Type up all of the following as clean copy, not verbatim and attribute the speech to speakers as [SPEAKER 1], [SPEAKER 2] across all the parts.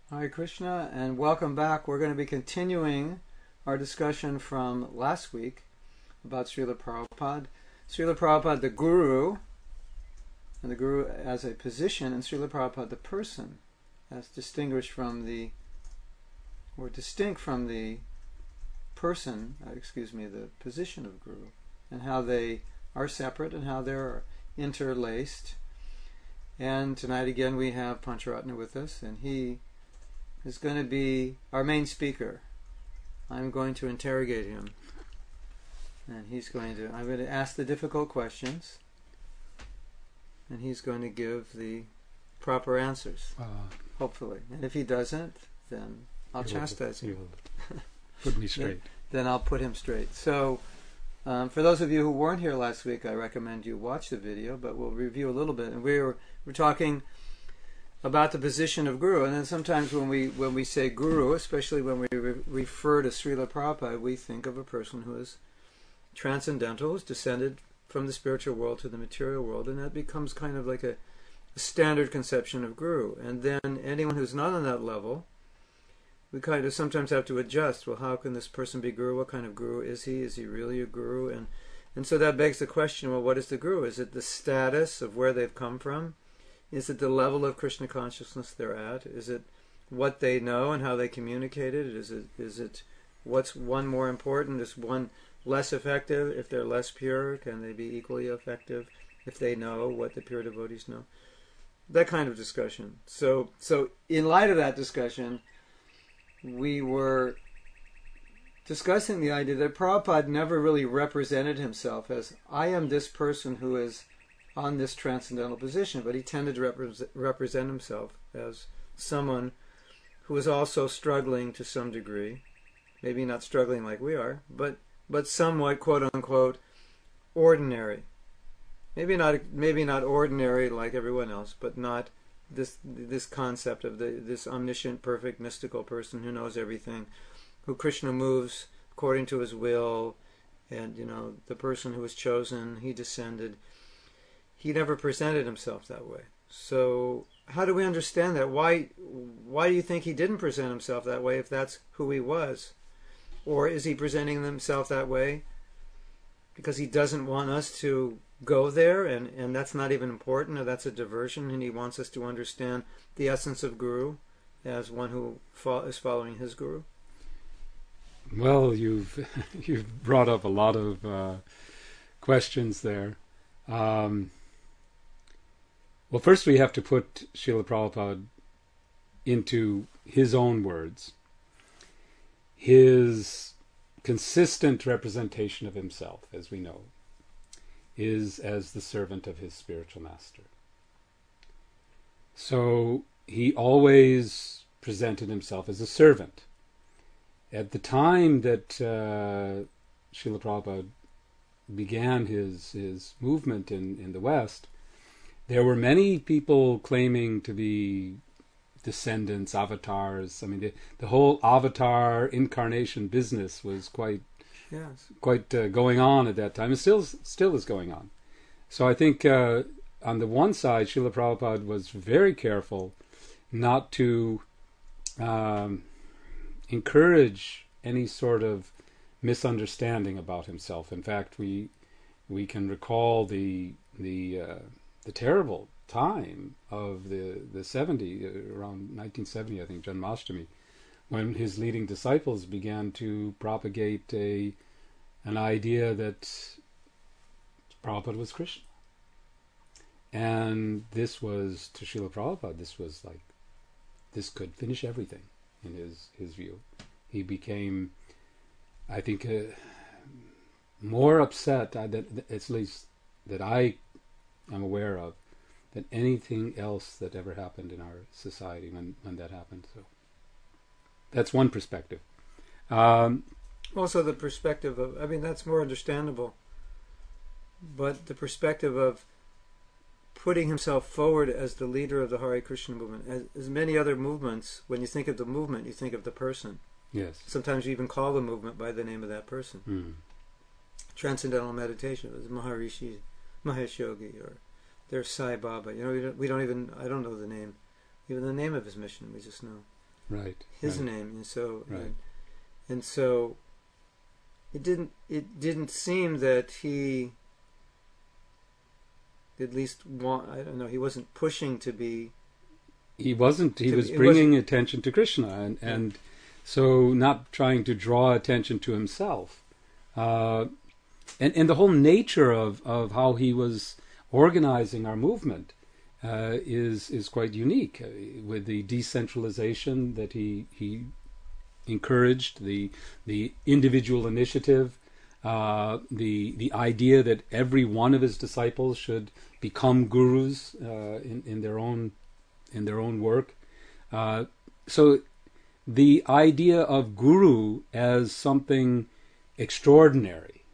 [SPEAKER 1] Hare Krishna, and welcome back. We're going to be continuing our discussion from last week about Srila Prabhupada. Srila Prabhupada, the Guru, and the Guru as a position, and Srila Prabhupada, the person, as distinguished from the, or distinct from the person, the position of Guru, and how they are separate and how they're interlaced. And tonight again we have Pancharatna with us, and he is going to be our main speaker. I'm going to interrogate him, and I'm going to ask the difficult questions, and he's going to give the proper answers, hopefully. And if he doesn't, then I'll chastise him.
[SPEAKER 2] Put me straight.
[SPEAKER 1] Then I'll put him straight. So, for those of you who weren't here last week, I recommend you watch the video, but we'll review a little bit. And we're talking about the position of Guru, and then sometimes when we say Guru, especially when we refer to Srila Prabhupada, we think of a person who is transcendental, who's descended from the spiritual world to the material world, and that becomes kind of like a standard conception of Guru. And then anyone who's not on that level, we kind of sometimes have to adjust. Well, how can this person be Guru? What kind of Guru is he? Is he really a Guru? And so that begs the question, well, what is the Guru? Is it the status of where they've come from? Is it the level of Krishna consciousness they're at? Is it what they know and how they communicate it? Is it what's one more important? Is one less effective? If they're less pure, can they be equally effective if they know what the pure devotees know? That kind of discussion. So in light of that discussion, we were discussing the idea that Prabhupada never really represented himself as, I am this person who is on this transcendental position, but he tended to represent himself as someone who is also struggling to some degree, maybe not struggling like we are, but somewhat, quote-unquote, ordinary. Maybe not ordinary like everyone else, but not this concept of this omniscient, perfect, mystical person who knows everything, who Krishna moves according to his will, and the person who was chosen, he descended. He never presented himself that way. So how do we understand that? Why do you think he didn't present himself that way if that's who he was? Or is he presenting himself that way because he doesn't want us to go there, and that's not even important, or that's a diversion, and he wants us to understand the essence of Guru as one who is following his Guru?
[SPEAKER 2] Well, you've brought up a lot of questions there. Well, first we have to put Srila Prabhupada into his own words. His consistent representation of himself, as we know, is as the servant of his spiritual master. So he always presented himself as a servant. At the time that Srila Prabhupada began his movement in the West, there were many people claiming to be descendants, avatars. I mean, the whole avatar incarnation business was quite going on at that time. It still is going on. So I think on the one side, Srila Prabhupada was very careful not to encourage any sort of misunderstanding about himself. In fact, we can recall the terrible time of the 70, around 1970, I think, Janmashtami, when his leading disciples began to propagate an idea that Prabhupada was Krishna. And this was, to Srila Prabhupada, this could finish everything in his view. He became, I think, more upset, at least that I am aware of, than anything else that ever happened in our society when that happened. So that's one perspective.
[SPEAKER 1] Also the perspective of, that's more understandable, but the perspective of putting himself forward as the leader of the Hare Krishna movement. As many other movements, when you think of the movement, you think of the person.
[SPEAKER 2] Yes.
[SPEAKER 1] Sometimes you even call the movement by the name of that person.
[SPEAKER 2] Mm.
[SPEAKER 1] Transcendental meditation is Maharishi, Mahesh Yogi, or there's Sai Baba. We don't even, I don't know the name, even the name of his mission, we just know.
[SPEAKER 2] Right.
[SPEAKER 1] his
[SPEAKER 2] Right.
[SPEAKER 1] name, and so
[SPEAKER 2] Right.
[SPEAKER 1] and so it didn't seem that he at least I don't know, he wasn't pushing to be.
[SPEAKER 2] He wasn't. He
[SPEAKER 1] To
[SPEAKER 2] was
[SPEAKER 1] be- it
[SPEAKER 2] bringing
[SPEAKER 1] wasn't-
[SPEAKER 2] attention to Krishna, and so not trying to draw attention to himself. And the whole nature of how he was organizing our movement is quite unique, with the decentralization that he encouraged, the individual initiative, the idea that every one of his disciples should become gurus in their own work. So the idea of guru as something extraordinary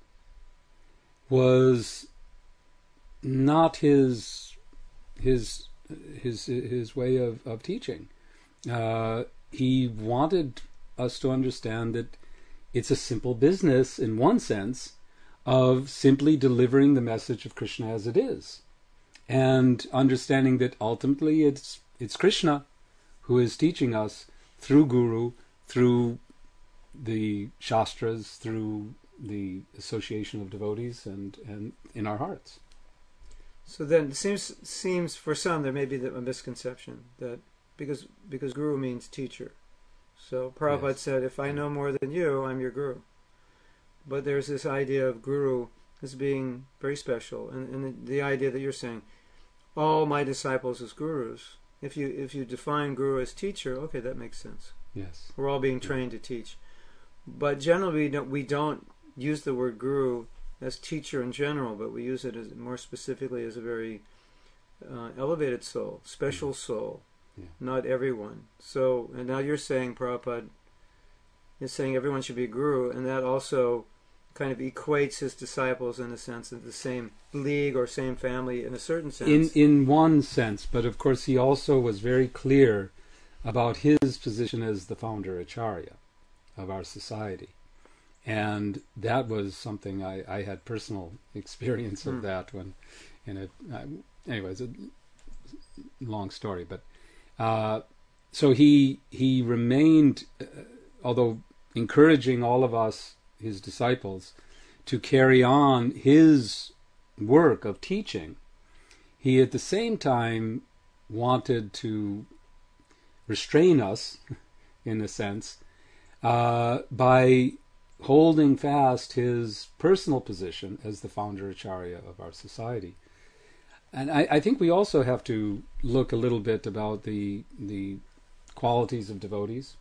[SPEAKER 2] was not his way of teaching. He wanted us to understand that it's a simple business, in one sense, of simply delivering the message of Krishna as it is, and understanding that ultimately it's Krishna who is teaching us through Guru, through the Shastras, through the association of devotees, and in our hearts.
[SPEAKER 1] So then it seems for some there may be a misconception that because guru means teacher. So Prabhupada
[SPEAKER 2] Yes.
[SPEAKER 1] said, if I know more than you, I'm your guru. But there's this idea of guru as being very special, and the idea that you're saying, all my disciples as gurus. If you define guru as teacher, okay, that makes sense.
[SPEAKER 2] Yes.
[SPEAKER 1] We're all being trained to teach. But generally we don't use the word guru as teacher in general, but we use it as more specifically as a very elevated soul, special soul, not everyone. So, and now you're saying, Prabhupada is saying everyone should be a guru, and that also kind of equates his disciples in a sense in the same league or same family in a certain sense.
[SPEAKER 2] In one sense, but of course he also was very clear about his position as the founder Acharya of our society. And that was something I had personal experience of that when, anyway, it's a long story, but so he remained, although encouraging all of us, his disciples, to carry on his work of teaching, he at the same time wanted to restrain us, in a sense, by holding fast his personal position as the founder Acharya of our society. And I think we also have to look a little bit about the qualities of devotees.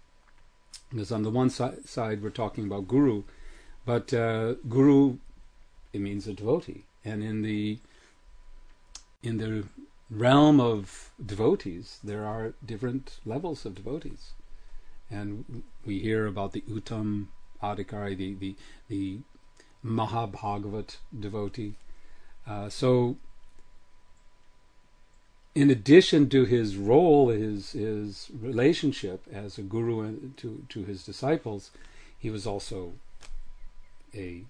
[SPEAKER 2] Because on the one side we're talking about guru, but guru, it means a devotee. And in the realm of devotees, there are different levels of devotees. And we hear about the Uttam Adhikari, the Mahabhagavat devotee. So in addition to his role, his relationship as a guru to his disciples, he was also a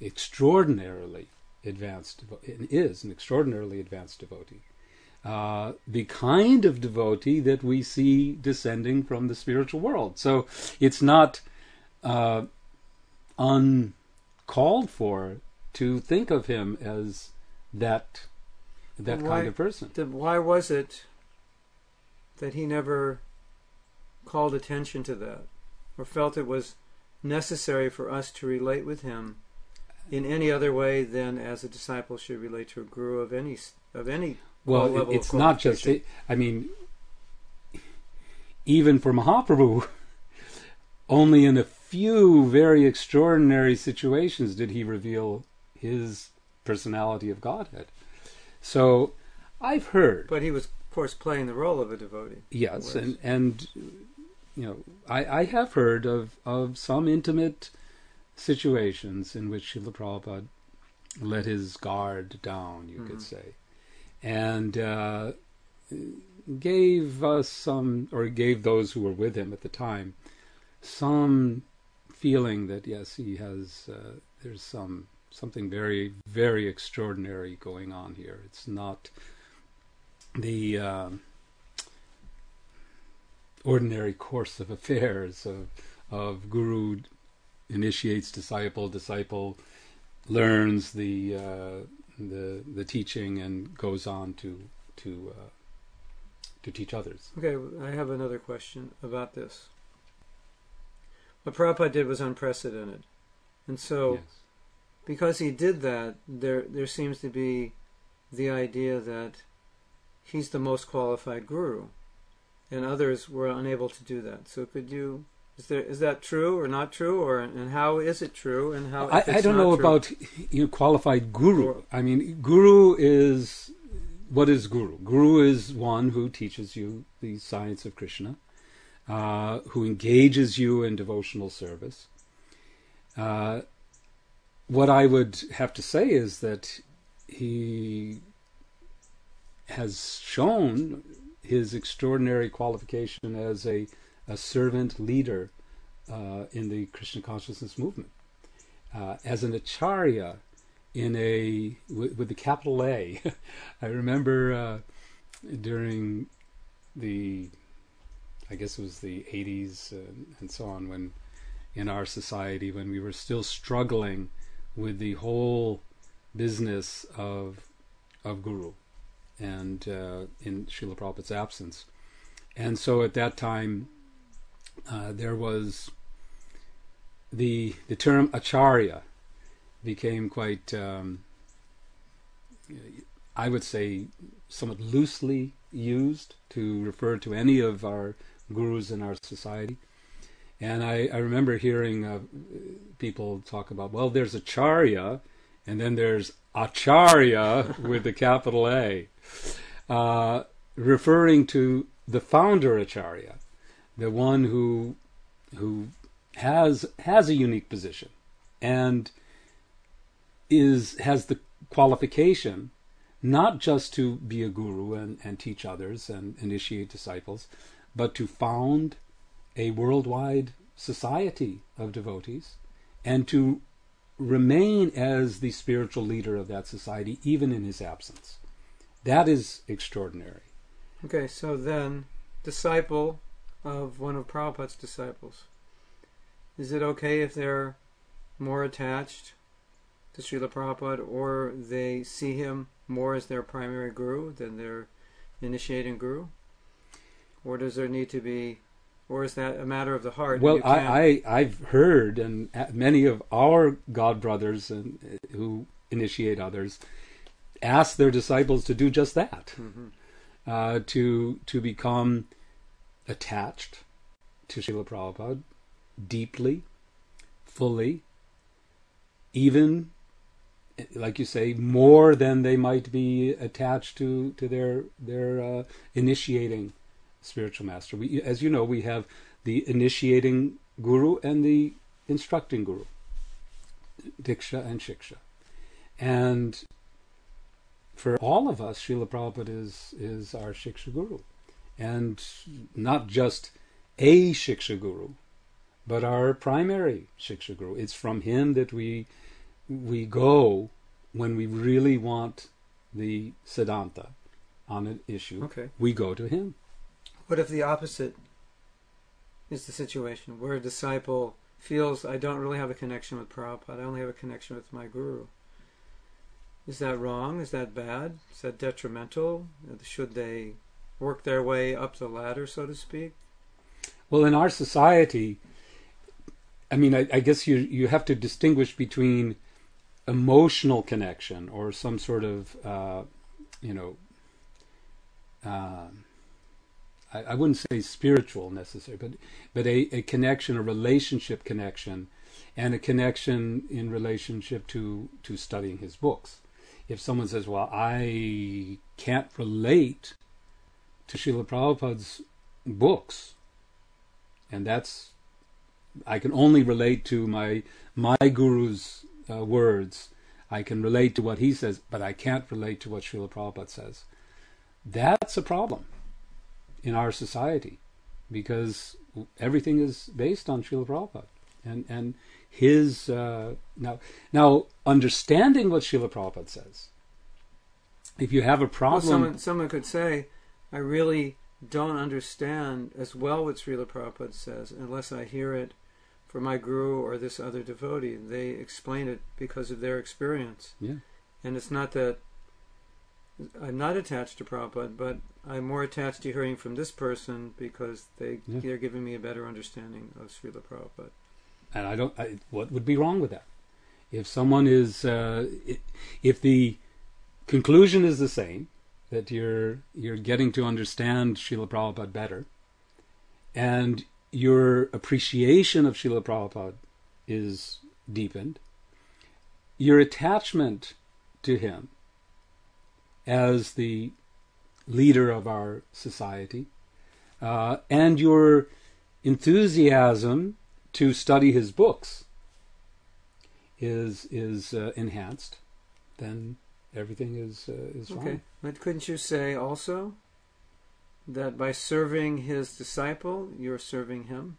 [SPEAKER 2] extraordinarily advanced, is an extraordinarily advanced devotee. The kind of devotee that we see descending from the spiritual world. So it's not uncalled for to think of him as that kind of person.
[SPEAKER 1] Why was it that he never called attention to that, or felt it was necessary for us to relate with him in any other way than as a disciple should relate to a guru of any
[SPEAKER 2] well,
[SPEAKER 1] level
[SPEAKER 2] it's
[SPEAKER 1] of
[SPEAKER 2] not just. Even for Mahaprabhu, only in a few very extraordinary situations did he reveal his personality of Godhead. So, I've heard.
[SPEAKER 1] But he was, of course, playing the role of a devotee.
[SPEAKER 2] Yes, and I have heard of some intimate situations in which Srila Prabhupada let his guard down, you could say, and gave us some, or gave those who were with him at the time, some feeling that yes, he has. There's something very, very extraordinary going on here. It's not the ordinary course of affairs of guru initiates disciple, disciple learns the teaching and goes on to teach others.
[SPEAKER 1] Okay, I have another question about this. What Prabhupada did was unprecedented, and so
[SPEAKER 2] Yes.
[SPEAKER 1] because he did that, there seems to be the idea that he's the most qualified guru, and others were unable to do that. So is that true or not true, and how is it true, and how if it's
[SPEAKER 2] I don't
[SPEAKER 1] not
[SPEAKER 2] know
[SPEAKER 1] true?
[SPEAKER 2] about qualified guru.
[SPEAKER 1] Or-
[SPEAKER 2] I mean, guru is, what is guru? Guru is one who teaches you the science of Krishna, who engages you in devotional service. What I would have to say is that he has shown his extraordinary qualification as a servant leader in the Krishna consciousness movement, as an acharya with the capital A. I remember during I guess it was the 80s and so on, when in our society, when we were still struggling with the whole business of guru, and in Srila Prabhupada's absence. And so at that time, there was the term acharya became quite, I would say, somewhat loosely used to refer to any of our gurus in our society. And I remember hearing people talk about, well, there's acharya, and then there's acharya with the capital A, referring to the founder acharya, the one who has a unique position and has the qualification not just to be a guru and teach others and initiate disciples, but to found a worldwide society of devotees and to remain as the spiritual leader of that society even in his absence. That is extraordinary.
[SPEAKER 1] Okay, so then, disciple of one of Prabhupada's disciples. Is it okay if they're more attached to Srila Prabhupada, or they see him more as their primary guru than their initiating guru? Or does there need to be, or is that a matter of the heart?
[SPEAKER 2] Well, I've heard, and many of our god brothers who initiate others ask their disciples to do just that, to become attached to Srila Prabhupada deeply, fully, even, like you say, more than they might be attached to their initiating spiritual master. We, as you know, we have the initiating guru and the instructing guru, Diksha and Shiksha. And for all of us, Srila Prabhupada is our Shiksha guru. And not just a Shiksha guru, but our primary Shiksha guru. It's from him that we go when we really want the Siddhanta on an issue.
[SPEAKER 1] Okay.
[SPEAKER 2] We go to him.
[SPEAKER 1] What if the opposite is the situation, where a disciple feels, I don't really have a connection with Prabhupada, I only have a connection with my guru? Is that wrong? Is that bad? Is that detrimental? Should they work their way up the ladder, so to speak?
[SPEAKER 2] Well, in our society, I mean, I guess you have to distinguish between emotional connection or some sort of, I wouldn't say spiritual necessarily, but a connection, a relationship connection, and a connection in relationship to studying his books. If someone says, well, I can't relate to Srila Prabhupada's books, and I can only relate to my guru's words, I can relate to what he says, but I can't relate to what Srila Prabhupada says. That's a problem in our society, because everything is based on Srila Prabhupada and his now understanding what Srila Prabhupada says. If you have a problem,
[SPEAKER 1] well, someone could say, I really don't understand as well what Srila Prabhupada says unless I hear it from my guru or this other devotee. They explain it because of their experience.
[SPEAKER 2] Yeah.
[SPEAKER 1] And it's not that I'm not attached to Prabhupada, but I'm more attached to hearing from this person because they're giving me a better understanding of Srila Prabhupada.
[SPEAKER 2] And what would be wrong with that? If someone is, if the conclusion is the same, that you're getting to understand Srila Prabhupada better, and your appreciation of Srila Prabhupada is deepened, your attachment to him as the leader of our society, and your enthusiasm to study his books is enhanced, then everything is fine.
[SPEAKER 1] Okay, but couldn't you say also that by serving his disciple, you're serving him?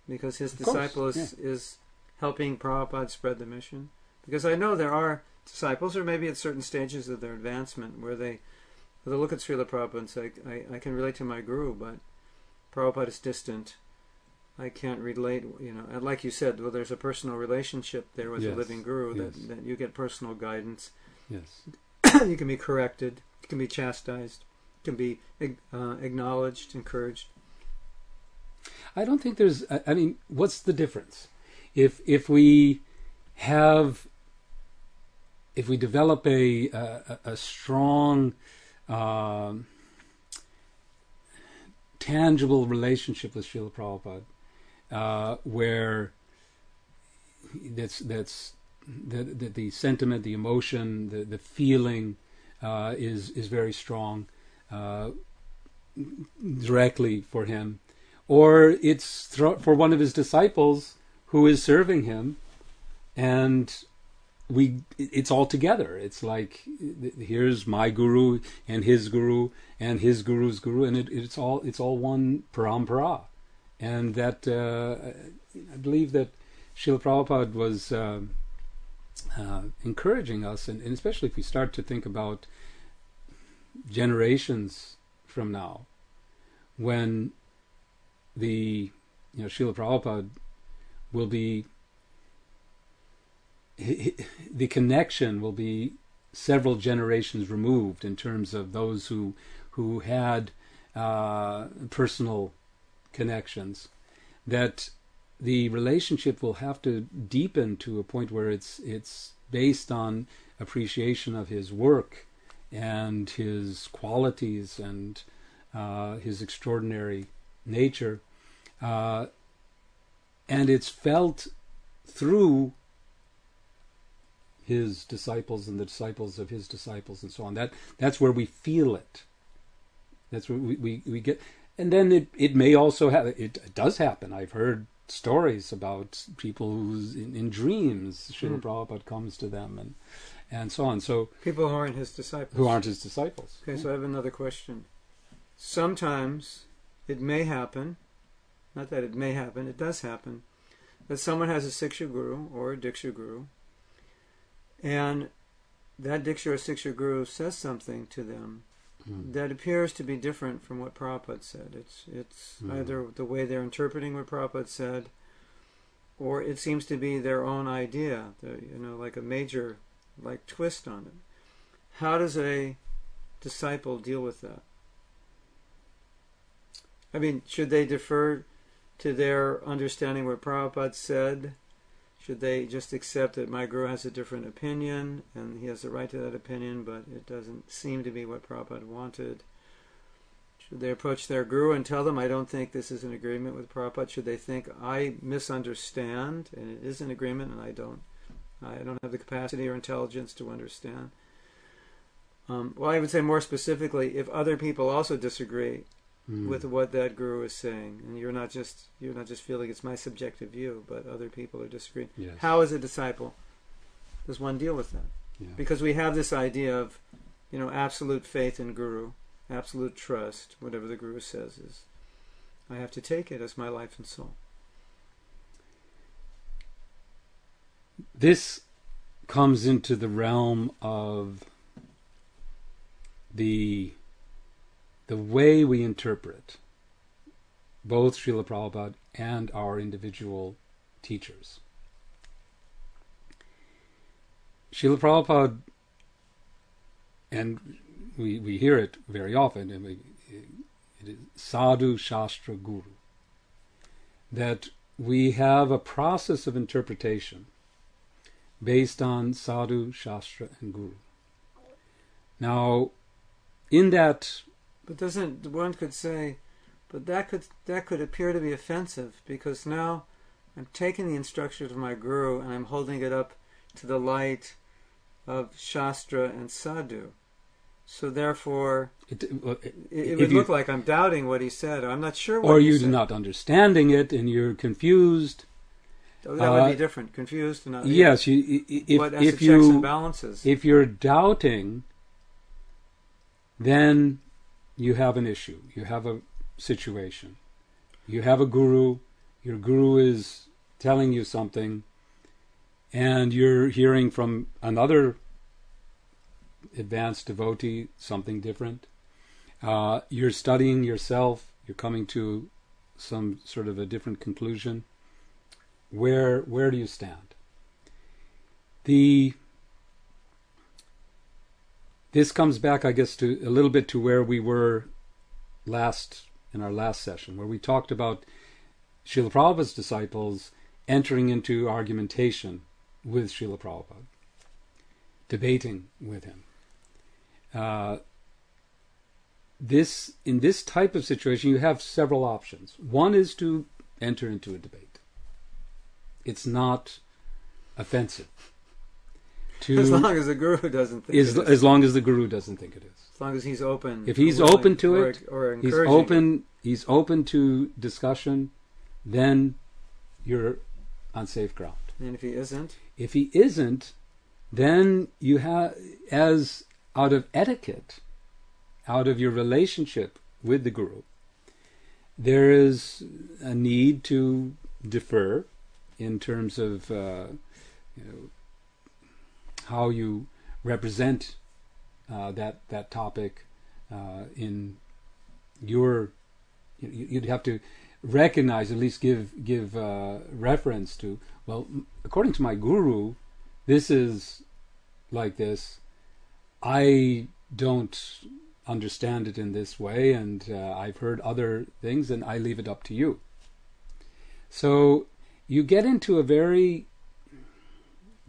[SPEAKER 1] Because his disciple is helping Prabhupada spread the mission? Because I know there are disciples, or maybe at certain stages of their advancement, where they look at Srila Prabhupada and say, I can relate to my guru, but Prabhupada is distant. I can't relate, and like you said, well, there's a personal relationship there with the living guru, that you get personal guidance.
[SPEAKER 2] Yes.
[SPEAKER 1] You can be corrected, you can be chastised, you can be acknowledged, encouraged.
[SPEAKER 2] I don't think there's, I mean, what's the difference? If we develop a strong, tangible relationship with Srila Prabhupada, where the sentiment, the emotion, the feeling is very strong directly for him, or it's for one of his disciples who is serving him, and it's all together. It's like, here's my guru and his guru's guru, and it's all one parampara. And that I believe that Srila Prabhupada was encouraging us, and especially if we start to think about generations from now, when the Srila Prabhupada will be, the connection will be several generations removed in terms of those who had personal connections, that the relationship will have to deepen to a point where it's based on appreciation of his work and his qualities and his extraordinary nature, and it's felt through his disciples and the disciples of his disciples and so on. That's where we feel it. That's where we get. And then it may also happen. It does happen. I've heard stories about people who's in dreams, Srila Prabhupada comes to them and so on. So
[SPEAKER 1] people who aren't his disciples.
[SPEAKER 2] Who aren't his disciples.
[SPEAKER 1] Okay, so I have another question. Sometimes it may happen, not that it may happen, it does happen, that someone has a Siksha Guru or a Diksha Guru, and that Diksha or Siksha Guru says something to them that appears to be different from what Prabhupada said. It's either the way they're interpreting what Prabhupada said, or it seems to be their own idea, like a major twist on it. How does a disciple deal with that? I mean, should they defer to their understanding what Prabhupada said? Should they just accept that my guru has a different opinion and he has the right to that opinion, but it doesn't seem to be what Prabhupada wanted? Should they approach their guru and tell them, I don't think this is an agreement with Prabhupada? Should they think, I misunderstand and it is an agreement and I don't have the capacity or intelligence to understand? Well, I would say more specifically, if other people also disagree with what that guru is saying, and you're not just feeling it's my subjective view, but other people are disagreeing.
[SPEAKER 2] Yes.
[SPEAKER 1] How, as a disciple, does one deal with that?
[SPEAKER 2] Yeah.
[SPEAKER 1] Because we have this idea of, absolute faith in guru, absolute trust. Whatever the guru says is, I have to take it as my life and soul.
[SPEAKER 2] This comes into the realm of the the way we interpret both Srila Prabhupada and our individual teachers. Srila Prabhupada, and we hear it very often, and it is sadhu, shastra, guru, that we have a process of interpretation based on sadhu, shastra, and guru. Now, in that...
[SPEAKER 1] But doesn't one could say, but that could appear to be offensive, because now I'm taking the instruction of my guru and I'm holding it up to the light of shastra and sadhu. So therefore, it would look like I'm doubting what he said, or I'm not sure what he said.
[SPEAKER 2] Or you're not understanding it and you're confused.
[SPEAKER 1] Oh, that would be different. Confused? Not,
[SPEAKER 2] yes.
[SPEAKER 1] But as checks and balances.
[SPEAKER 2] If you're doubting, then you have an issue. You have a situation. You have a guru. Your guru is telling you something, and you're hearing from another advanced devotee something different. You're studying yourself. You're coming to some sort of a different conclusion. Where do you stand? This comes back, I guess, to a little bit to where we were in our last session, where we talked about Srila Prabhupada's disciples entering into argumentation with Srila Prabhupada, debating with him. In this type of situation, you have several options. One is to enter into a debate. It's not offensive.
[SPEAKER 1] As long as the guru doesn't think it is.
[SPEAKER 2] As long as the guru doesn't think it is.
[SPEAKER 1] As long as he's open.
[SPEAKER 2] If he's open to it,
[SPEAKER 1] or
[SPEAKER 2] he's open to discussion, then you're on safe ground.
[SPEAKER 1] And if he isn't?
[SPEAKER 2] If he isn't, then you have, as out of etiquette, out of your relationship with the guru, there is a need to defer in terms of how you represent that topic in your. You'd have to recognize, at least give reference to. Well, according to my guru, this is like this. I don't understand it in this way, and I've heard other things, and I leave it up to you. So you get into a very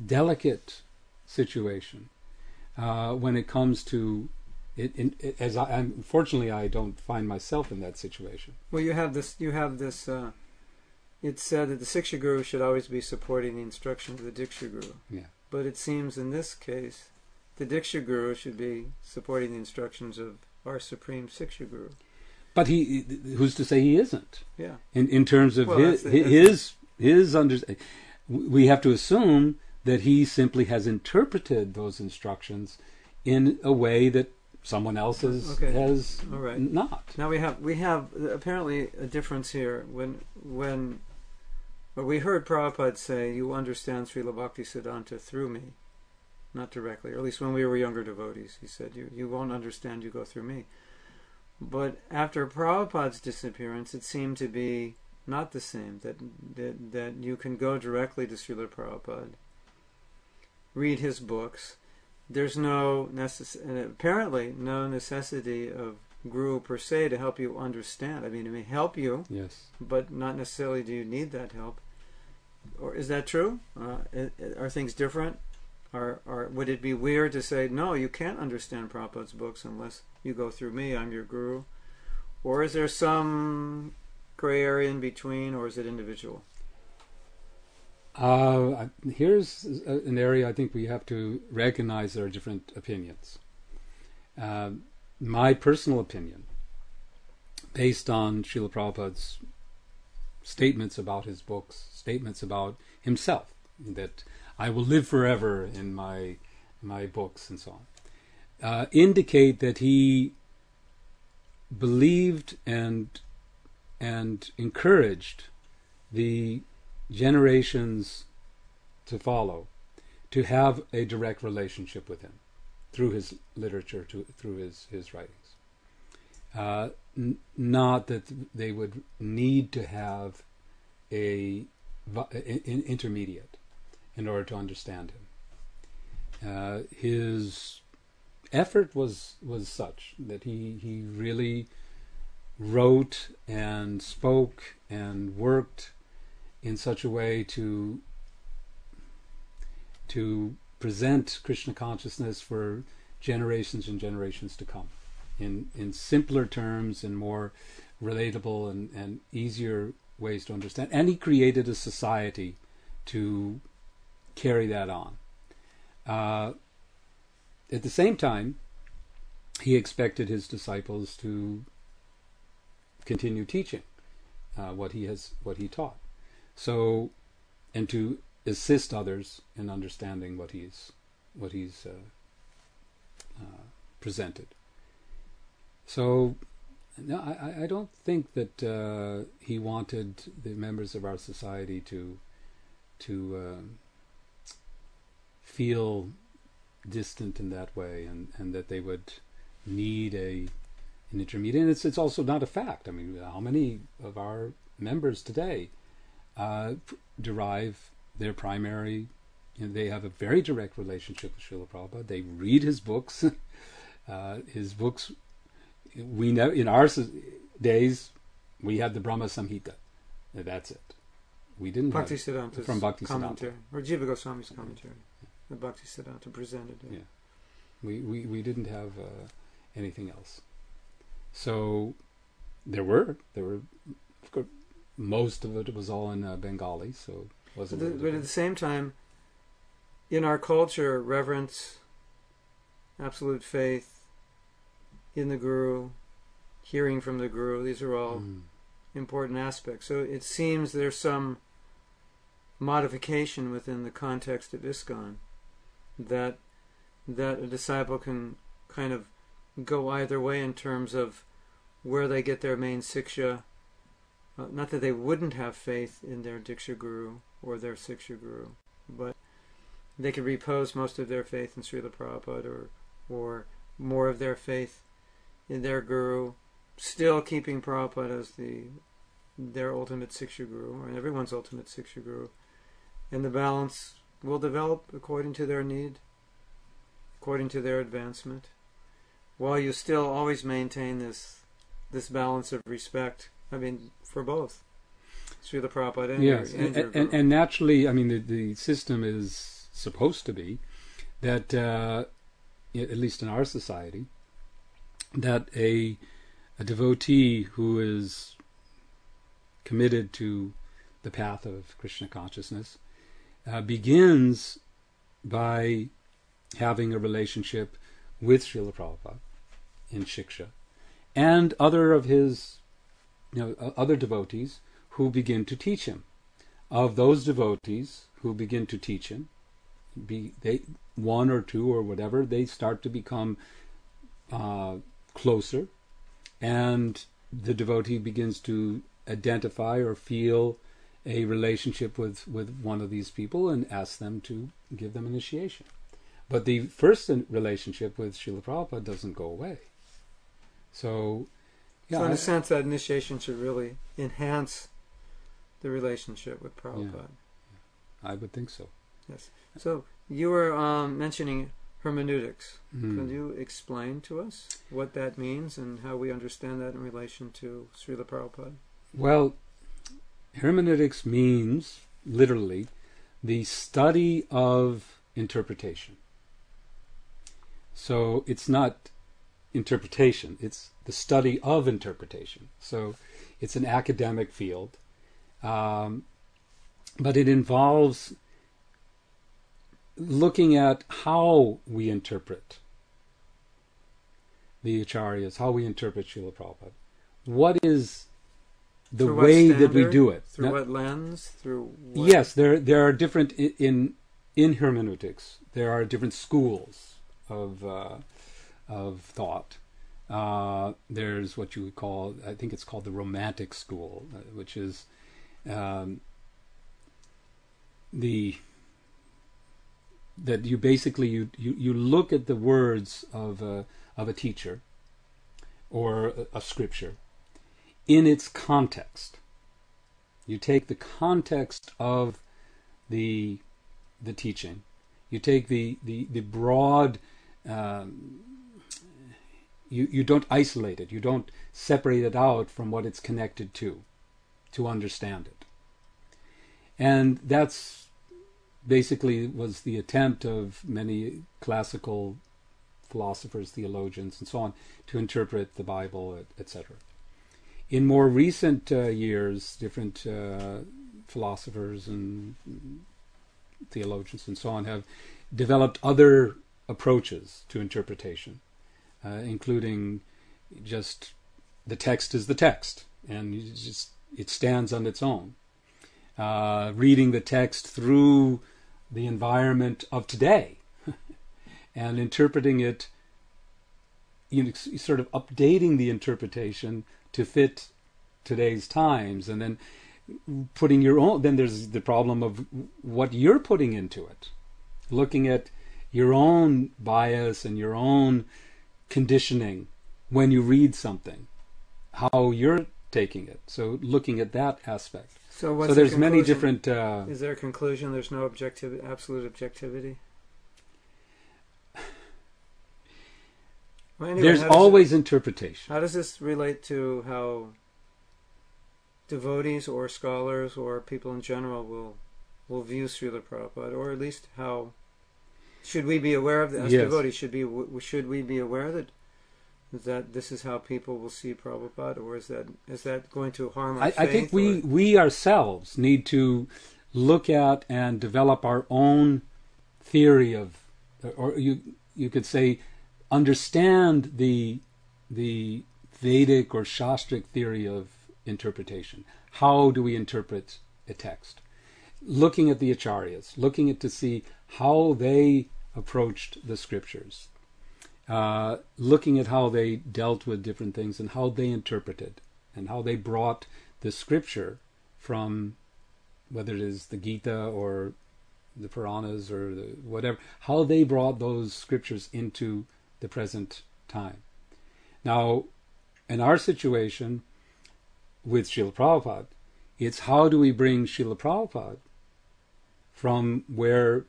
[SPEAKER 2] delicate situation when it comes to it. Unfortunately, I don't find myself in that situation.
[SPEAKER 1] Well, you have this. It's said that the Siksha Guru should always be supporting the instructions of the Diksha Guru.
[SPEAKER 2] Yeah.
[SPEAKER 1] But it seems in this case, the Diksha Guru should be supporting the instructions of our Supreme Siksha Guru.
[SPEAKER 2] But who's to say he isn't?
[SPEAKER 1] Yeah.
[SPEAKER 2] In terms of his understanding, we have to assume that he simply has interpreted those instructions in a way that someone else has not.
[SPEAKER 1] Now we have apparently a difference here. When we heard Prabhupada say, "You understand Srila Bhaktisiddhanta through me, not directly," or at least when we were younger devotees, he said, "You won't understand. You go through me." But after Prabhupada's disappearance, it seemed to be not the same. That you can go directly to Srila Prabhupada, read his books. There's apparently no necessity of guru per se to help you understand. I mean, it may help you,
[SPEAKER 2] yes, but
[SPEAKER 1] not necessarily do you need that help. Or is that true? Are things different? Or would it be weird to say, no, you can't understand Prabhupada's books unless you go through me, I'm your guru? Or is there some gray area in between, or is it individual?
[SPEAKER 2] Here's an area I think we have to recognize there are different opinions. My personal opinion, based on Srila Prabhupada's statements about his books, statements about himself, that I will live forever in my books and so on, indicate that he believed and encouraged the generations to follow to have a direct relationship with him through his literature, through his writings. Not that they would need to have an intermediate in order to understand him. His effort was such that he really wrote and spoke and worked in such a way to present Krishna consciousness for generations and generations to come in simpler terms and more relatable and easier ways to understand. And he created a society to carry that on. At the same time, he expected his disciples to continue teaching what he taught. So, and to assist others in understanding what he's presented. So, no, I don't think that he wanted the members of our society to feel distant in that way, and that they would need an intermediate. And it's also not a fact. I mean, how many of our members today derive their primary, they have a very direct relationship with Srila Prabhupada. They read his books. His books, we know in our days, we had the Brahma Samhita. That's it. We didn't have from Bhakti
[SPEAKER 1] commentary, or Jiva Goswami's commentary. The Bhakti Siddhanta presented.
[SPEAKER 2] Yeah. We didn't have anything else. So there were of course, most of it was all in Bengali, so it wasn't.
[SPEAKER 1] But at the same time, in our culture, reverence, absolute faith in the Guru, hearing from the Guru, these are all important aspects. So it seems there's some modification within the context of ISKCON that a disciple can kind of go either way in terms of where they get their main siksha. Not that they wouldn't have faith in their Diksha Guru or their Siksha Guru, but they could repose most of their faith in Srila Prabhupada or more of their faith in their Guru, still keeping Prabhupada as their ultimate Siksha Guru, or everyone's ultimate Siksha Guru. And the balance will develop according to their need, according to their advancement, while you still always maintain this balance of respect, I mean, for both Srila Prabhupada and
[SPEAKER 2] yes,
[SPEAKER 1] your Guru.
[SPEAKER 2] And naturally, I mean, the system is supposed to be that, at least in our society, that a devotee who is committed to the path of Krishna consciousness begins by having a relationship with Srila Prabhupada in Shiksha, and other of his, other devotees who begin to teach him. Of those devotees who begin to teach him, one or two or whatever, they start to become closer, and the devotee begins to identify or feel a relationship with one of these people and ask them to give them initiation. But the first relationship with Srila Prabhupada doesn't go away. So,
[SPEAKER 1] so in a sense, that initiation should really enhance the relationship with Prabhupada.
[SPEAKER 2] Yeah. I would think so.
[SPEAKER 1] Yes. So you were mentioning hermeneutics. Could you explain to us what that means and how we understand that in relation to Srila Prabhupada?
[SPEAKER 2] Well, hermeneutics means, literally, the study of interpretation. So it's not interpretation, it's the study of interpretation. So it's an academic field, but it involves looking at how we interpret the acharyas, how we interpret Srila Prabhupada. What is the way that we do it?
[SPEAKER 1] Through what lens? Through what?
[SPEAKER 2] Yes, there are different in hermeneutics. There are different schools of thought. There's what you would call, I think it's called the Romantic school, which is that you basically you look at the words of a teacher, or a scripture in its context. You take the context of the teaching. You take the broad. You don't isolate it. You don't separate it out from what it's connected to understand it. And that's basically was the attempt of many classical philosophers, theologians, and so on, to interpret the Bible, etc. In more recent years, different philosophers and theologians and so on have developed other approaches to interpretation, including just the text is the text, and it stands on its own. Reading the text through the environment of today and interpreting it, sort of updating the interpretation to fit today's times, and then putting your own. Then there's the problem of what you're putting into it, looking at your own bias and your own conditioning when you read something, how you're taking it. So looking at that aspect.
[SPEAKER 1] So
[SPEAKER 2] there's many different.
[SPEAKER 1] Is there a conclusion? There's no absolute objectivity. Well, anyway,
[SPEAKER 2] there's always interpretation.
[SPEAKER 1] How does this relate to how devotees or scholars or people in general will view Srila Prabhupada, or at least how should we be aware of that as devotees? Should we be aware that this is how people will see Prabhupada, or is that going to harm our faith?
[SPEAKER 2] I think we ourselves need to look at and develop our own theory of, or you could say, understand the Vedic or Shastric theory of interpretation. How do we interpret a text? Looking at the acharyas, looking at to see how they approached the scriptures, looking at how they dealt with different things and how they interpreted and how they brought the scripture from, whether it is the Gita or the Puranas or whatever, how they brought those scriptures into the present time. Now, in our situation with Srila Prabhupada, it's how do we bring Srila Prabhupada from where,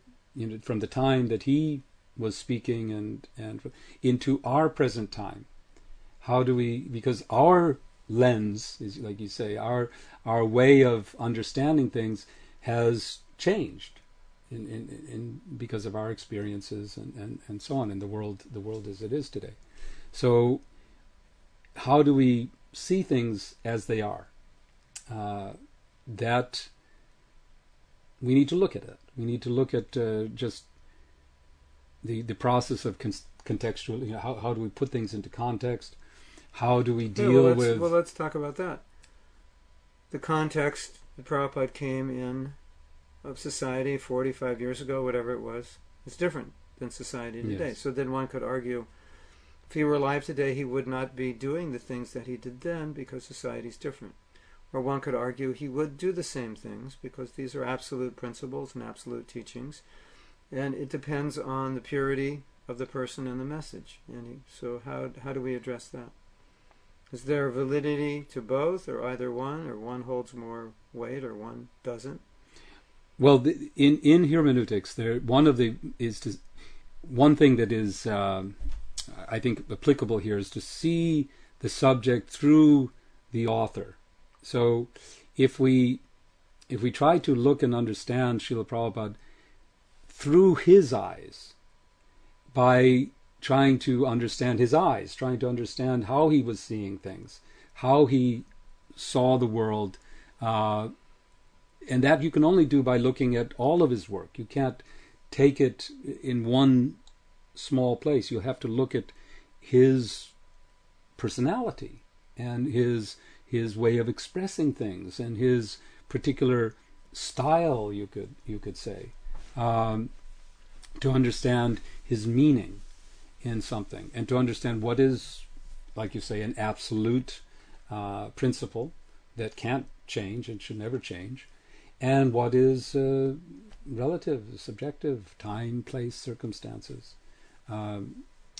[SPEAKER 2] from the time that he was speaking and into our present time. How do we, because our lens is, like you say, our way of understanding things has changed in because of our experiences and so on in the world as it is today. So how do we see things as they are? That we need to look at it. We need to look at just the process of contextual. How do we put things into context? How do we deal with?
[SPEAKER 1] Well, let's talk about that. The context that Prabhupada came in of society 45 years ago, whatever it was, is different than society today.
[SPEAKER 2] Yes.
[SPEAKER 1] So then one could argue, if he were alive today, he would not be doing the things that he did then because society is different. Or one could argue he would do the same things because these are absolute principles and absolute teachings, and it depends on the purity of the person and the message. So how do we address that? Is there validity to both, or either one, or one holds more weight, or one doesn't?
[SPEAKER 2] Well, in hermeneutics, one thing that is, I think, applicable here is to see the subject through the author. So, if we try to look and understand Srila Prabhupada through his eyes, by trying to understand his eyes, trying to understand how he was seeing things, how he saw the world, and that you can only do by looking at all of his work. You can't take it in one small place. You have to look at his personality and his way of expressing things and his particular style, you could say, to understand his meaning in something, and to understand what is, like you say, an absolute principle that can't change and should never change, and what is relative, subjective, time, place, circumstances.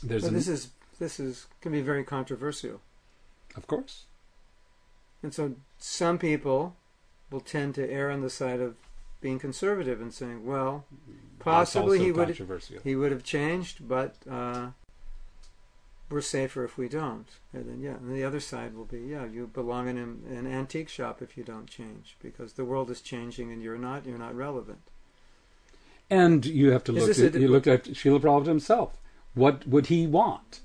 [SPEAKER 2] This can be very controversial. Of course.
[SPEAKER 1] And so some people will tend to err on the side of being conservative and saying, well, possibly he would have changed, but we're safer if we don't. And then, and the other side will be, you belong in an antique shop if you don't change, because the world is changing and you're not relevant.
[SPEAKER 2] And you have to look at Srila Prabhupada himself. What would he want?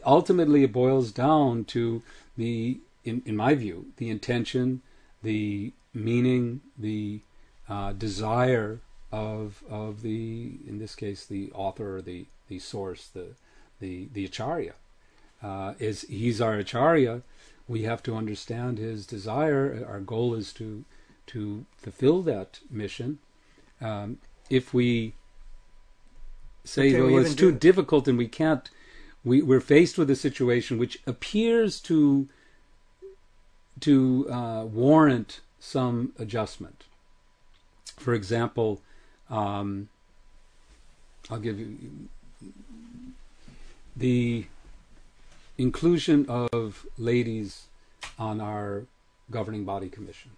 [SPEAKER 2] Ultimately, it boils down to in my view, the intention, the meaning, the desire of the, in this case, the author or the source, the acharya. Is he's our acharya, we have to understand his desire. Our goal is to fulfill that mission. If we say, well, it's too difficult and we can't, we're faced with a situation which appears to warrant some adjustment. For example, I'll give you the inclusion of ladies on our governing body commission.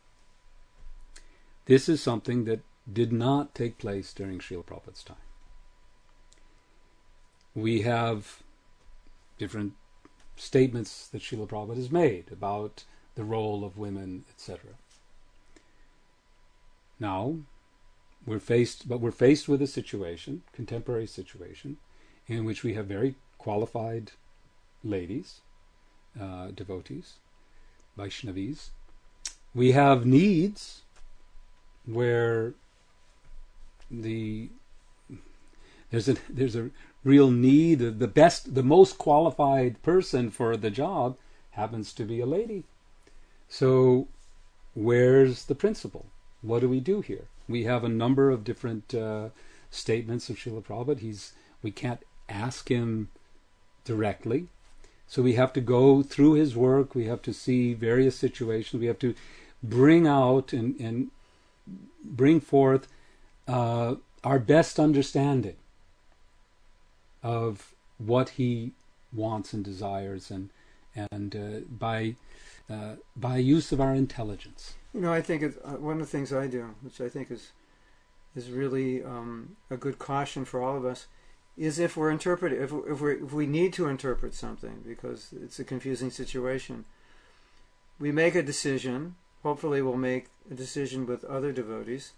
[SPEAKER 2] This is something that did not take place during Srila Prabhupada's time. We have different statements that Srila Prabhupada has made about the role of women, etc. Now, we're faced with a situation, contemporary situation, in which we have very qualified ladies, devotees, Vaishnavis. We have needs where there's a real need. The most qualified person for the job happens to be a lady. So where's the principle? What do we do here? We have a number of different statements of Srila Prabhupada. We can't ask him directly. So we have to go through his work. We have to see various situations. We have to bring out and bring forth our best understanding of what he wants and desires, and by use of our intelligence.
[SPEAKER 1] I think it's, one of the things I do, which I think is really a good caution for all of us, is if we're interpreting, if we need to interpret something because it's a confusing situation, we make a decision. Hopefully, we'll make a decision with other devotees,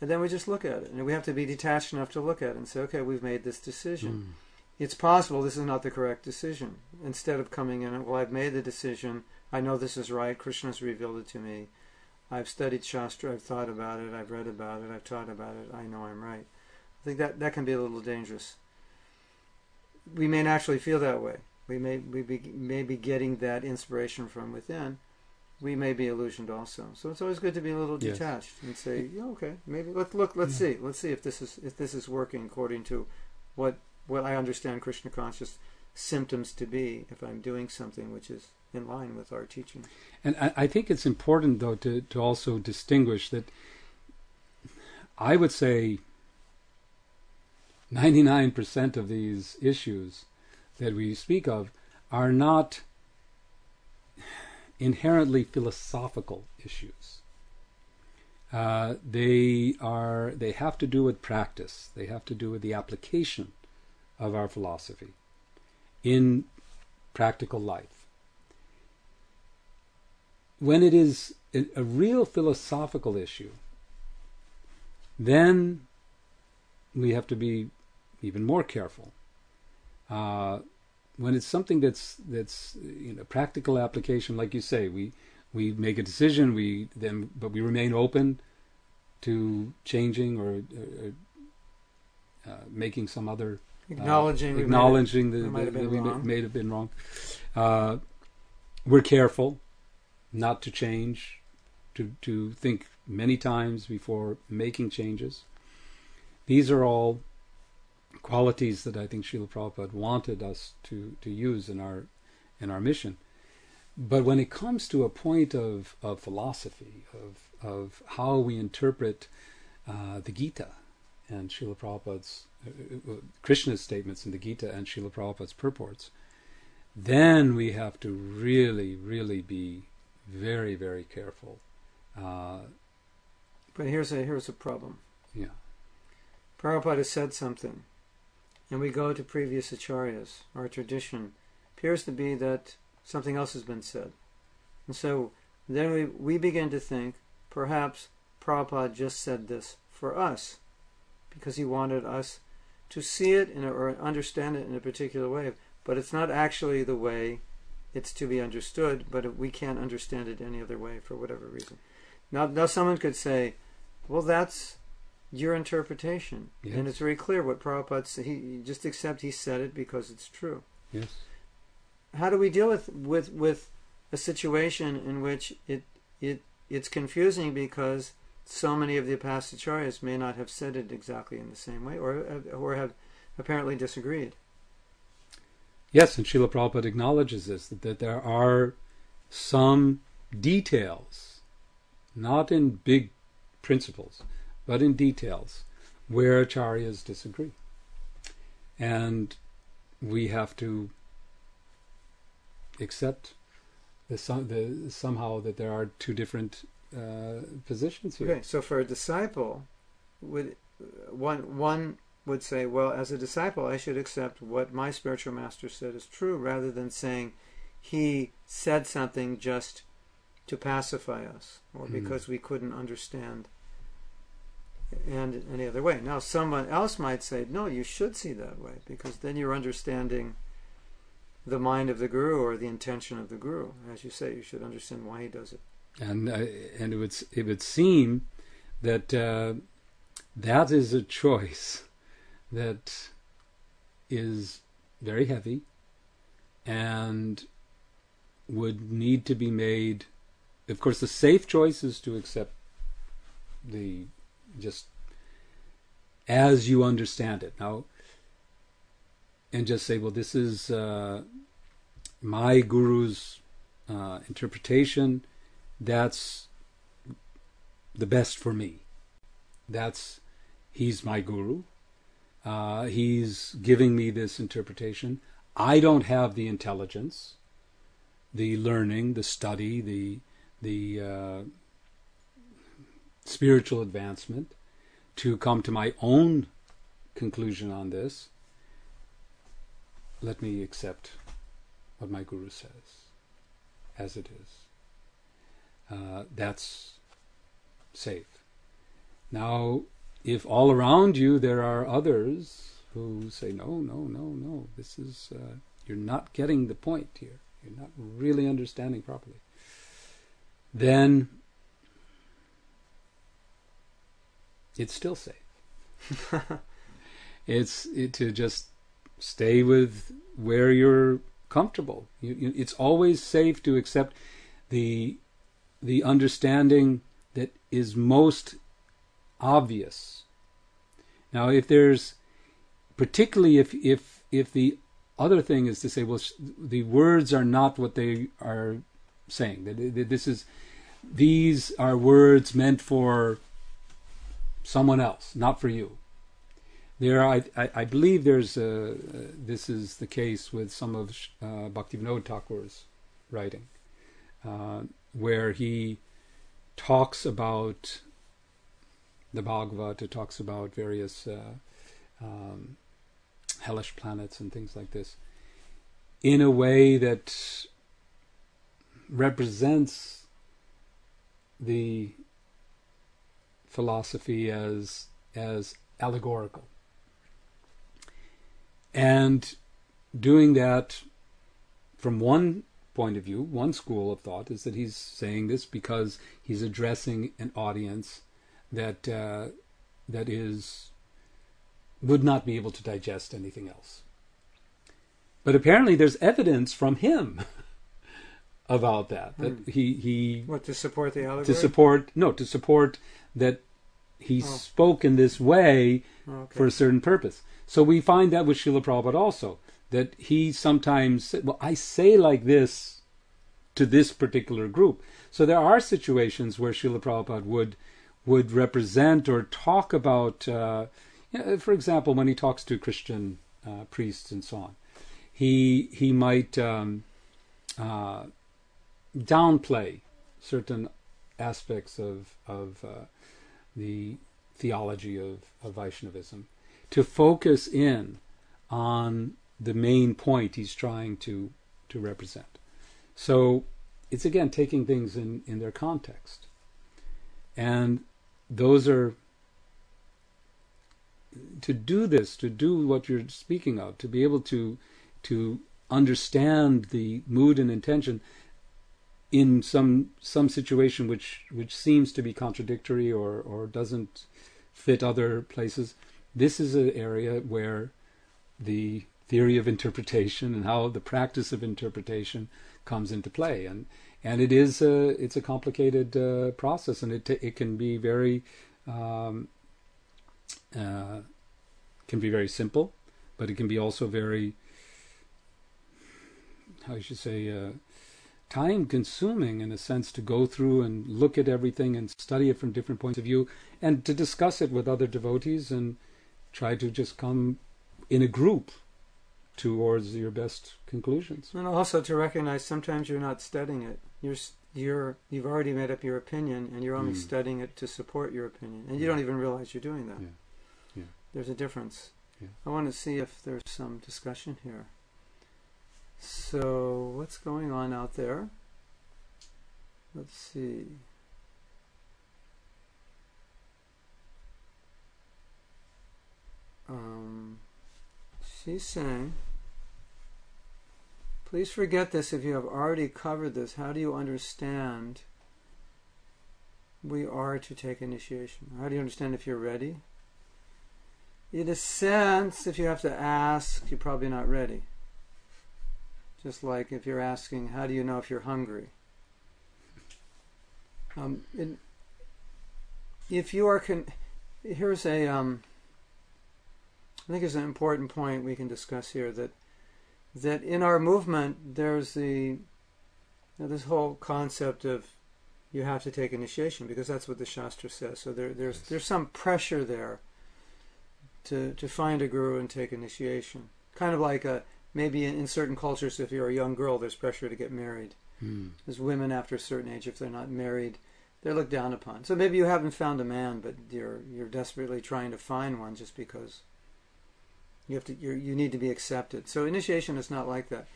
[SPEAKER 1] and then we just look at it. And we have to be detached enough to look at it and say, okay, we've made this decision. It's possible this is not the correct decision. Instead of coming in, well, I've made the decision. I know this is right. Krishna's revealed it to me. I've studied Shastra. I've thought about it. I've read about it. I've taught about it. I know I'm right. I think that can be a little dangerous. We may naturally feel that way. We may be getting that inspiration from within. We may be illusioned also. So it's always good to be a little detached and say, okay, maybe let's see if this is working according to what I understand Krishna conscious symptoms to be, if I'm doing something which is in line with our teaching.
[SPEAKER 2] And I think it's important, though, to also distinguish that I would say 99% of these issues that we speak of are not inherently philosophical issues. They have to do with practice. They have to do with the application of our philosophy in practical life. When it is a real philosophical issue, then we have to be even more careful. When it's something that's practical application, like you say, we make a decision, but we remain open to changing or making some other
[SPEAKER 1] acknowledging
[SPEAKER 2] that we may have been wrong. We're careful not to change, to think many times before making changes. These are all qualities that I think Srila Prabhupada wanted us to use in our mission. But when it comes to a point of philosophy, of how we interpret the Gita and Srila Prabhupada's Krishna's statements in the Gita and Srila Prabhupada's purports, then we have to really, really be very, very careful.
[SPEAKER 1] But here's a problem.
[SPEAKER 2] Yeah.
[SPEAKER 1] Prabhupada said something, and we go to previous acharyas. Our tradition appears to be that something else has been said. And so then we begin to think, perhaps Prabhupada just said this for us, because he wanted us to see it or understand it in a particular way. But it's not actually the way it's to be understood, but we can't understand it any other way for whatever reason. Now someone could say, well, that's your interpretation. Yes. And it's very clear what Prabhupada said. He just accept he said it because it's true.
[SPEAKER 2] Yes.
[SPEAKER 1] How do we deal with a situation in which it's confusing because so many of the past acharyas may not have said it exactly in the same way, or have apparently disagreed?
[SPEAKER 2] Yes, and Srila Prabhupada acknowledges this, that there are some details, not in big principles, but in details, where acharyas disagree. And we have to accept somehow that there are two different positions here.
[SPEAKER 1] Okay, so for a disciple, one would say, well, as a disciple, I should accept what my spiritual master said is true, rather than saying he said something just to pacify us, or because we couldn't understand and any other way. Now, someone else might say, no, you should see that way, because then you're understanding the mind of the Guru or the intention of the Guru. As you say, you should understand why he does it. And
[SPEAKER 2] it would seem that that is a choice that is very heavy and would need to be made. Of course, the safe choice is to accept the just as you understand it now, and just say, well, this is my Guru's interpretation. That's the best for me. He's my Guru. He's giving me this interpretation. I don't have the intelligence, the learning, the study, the spiritual advancement to come to my own conclusion on this. Let me accept what my Guru says as it is. That's safe. Now, if all around you there are others who say, no, this is, you're not getting the point here, you're not really understanding properly, then it's still safe. It's to just stay with where you're comfortable. It's always safe to accept the understanding that is most obvious. Now, if there's, particularly if the other thing is to say, well, the words are not what they are saying. That these are words meant for someone else, not for you. I believe this is the case with some of Bhaktivinoda Thakur's writing, where he talks about the Bhagavad, talks about various hellish planets and things like this, in a way that represents the philosophy as allegorical. And doing that from one point of view, one school of thought, is that he's saying this because he's addressing an audience that would not be able to digest anything else. But apparently there's evidence from him about that. That he
[SPEAKER 1] what, to support the allegory?
[SPEAKER 2] To support that he spoke in this way for a certain purpose. So we find that with Srila Prabhupada also, that he sometimes said, well, I say like this to this particular group. So there are situations where Srila Prabhupada would represent or talk about, for example, when he talks to Christian priests and so on, he might downplay certain aspects of the theology of Vaishnavism to focus in on the main point he's trying to represent. So it's again taking things in their context. And those are, to do this, to do what you're speaking of, to be able to understand the mood and intention in some situation which seems to be contradictory or doesn't fit other places. This is an area where the theory of interpretation and how the practice of interpretation comes into play, and it's a complicated process, and it can be very simple, but it can be also very, how you should say, time consuming in a sense, to go through and look at everything and study it from different points of view, and to discuss it with other devotees and try to just come in a group towards your best conclusions.
[SPEAKER 1] And also to recognize sometimes you're not studying it. You've already made up your opinion, and you're only studying it to support your opinion, and you don't even realize you're doing that.
[SPEAKER 2] Yeah.
[SPEAKER 1] There's a difference.
[SPEAKER 2] Yeah.
[SPEAKER 1] I want to see if there's some discussion here. So, what's going on out there? Let's see. She's saying, please forget this if you have already covered this. How do you understand we are to take initiation? How do you understand if you're ready? In a sense, if you have to ask, you're probably not ready. Just like if you're asking, how do you know if you're hungry? If you are, here's a, I think it's an important point we can discuss here, that in our movement there's this whole concept of you have to take initiation because that's what the Shastra says. So there's some pressure there to find a guru and take initiation. Kind of like maybe in certain cultures, if you're a young girl, there's pressure to get married. There's women after a certain age, if they're not married, they're looked down upon. So maybe you haven't found a man, but you're desperately trying to find one just because you need to be accepted. So initiation is not like that.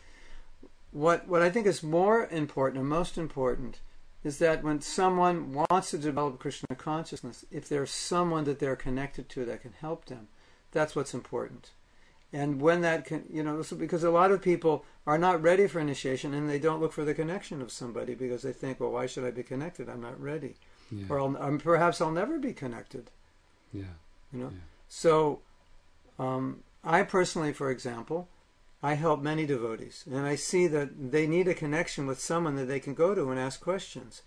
[SPEAKER 1] What I think is more important and most important is that when someone wants to develop Krishna consciousness, if there's someone that they're connected to that can help them, that's what's important. And when that can, because a lot of people are not ready for initiation and they don't look for the connection of somebody because they think, well, why should I be connected? I'm not ready. Yeah. Or perhaps I'll never be connected.
[SPEAKER 2] Yeah.
[SPEAKER 1] Yeah. So, I personally, for example, I help many devotees, and I see that they need a connection with someone that they can go to and ask questions,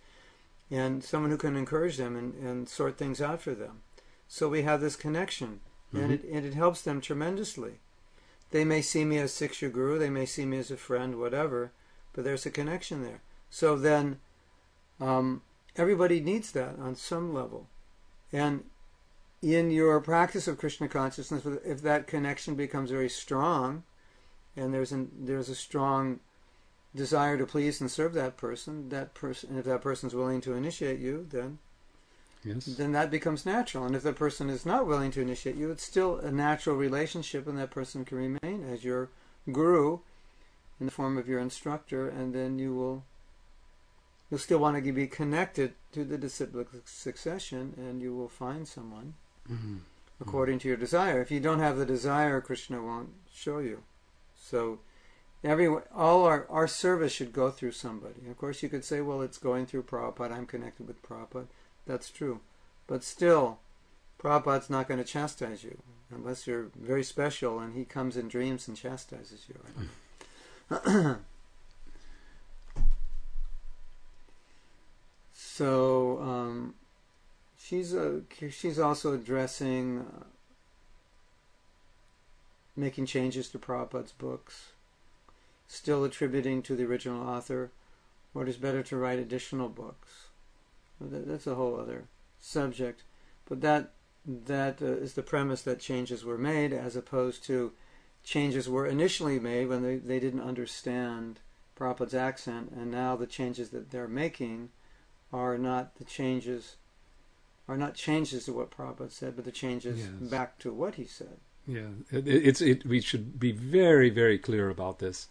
[SPEAKER 1] and someone who can encourage them and sort things out for them. So we have this connection, and it helps them tremendously. They may see me as Siksha Guru, they may see me as a friend, whatever, but there's a connection there. So then everybody needs that on some level. And in your practice of Krishna consciousness, if that connection becomes very strong, and there's a strong desire to please and serve that person, and if that person's willing to initiate you, then that becomes natural. And if the person is not willing to initiate you, it's still a natural relationship, and that person can remain as your guru in the form of your instructor, and then you'll still want to be connected to the disciplic succession, and you will find someone according to your desire. If you don't have the desire, Krishna won't show you. So all our service should go through somebody. Of course, you could say, well, it's going through Prabhupada, I'm connected with Prabhupada. That's true. But still, Prabhupada's not going to chastise you unless you're very special and he comes in dreams and chastises you. I don't know. So she's also addressing making changes to Prabhupada's books, still attributing to the original author, or it is better to write additional books. That's a whole other subject, but that is the premise that changes were made, as opposed to changes were initially made when they didn't understand Prabhupada's accent, and now the changes that they're making are not changes to what Prabhupada said, but the changes back to what he said.
[SPEAKER 2] Yeah, we should be very, very clear about this,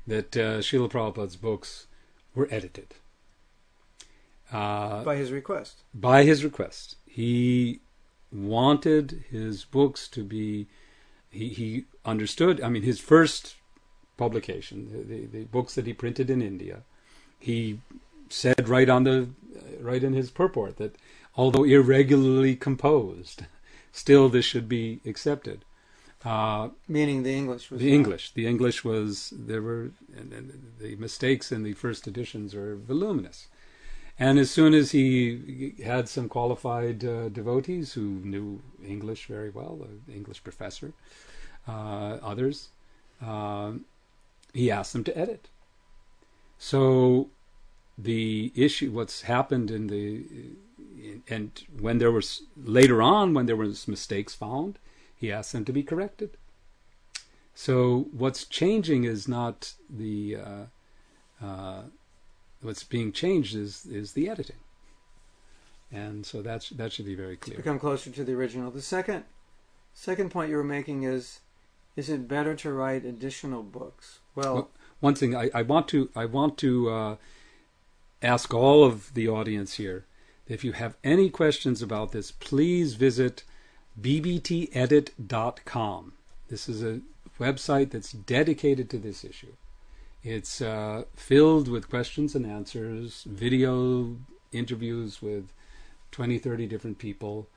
[SPEAKER 2] that Srila Prabhupada's books were edited.
[SPEAKER 1] By his request.
[SPEAKER 2] By his request. He wanted his books to be, he understood, I mean, his first publication, the books that he printed in India, he said right in his purport that although irregularly composed, still this should be accepted.
[SPEAKER 1] Meaning the English was...
[SPEAKER 2] The English was, there were, and the mistakes in the first editions are voluminous. And as soon as he had some qualified devotees who knew English very well, an English professor, others, he asked them to edit. So the issue, what's happened and when there was, later on, when there was mistakes found, he asked them to be corrected. So what's changing is not the, what's being changed is the editing. And so that should be very clear.
[SPEAKER 1] To become closer to the original. The second point you were making is it better to write additional books? Well,
[SPEAKER 2] one thing I want to ask all of the audience here, if you have any questions about this, please visit bbtedit.com. This is a website that's dedicated to this issue. It's filled with questions and answers, video interviews with 20, 30 different people,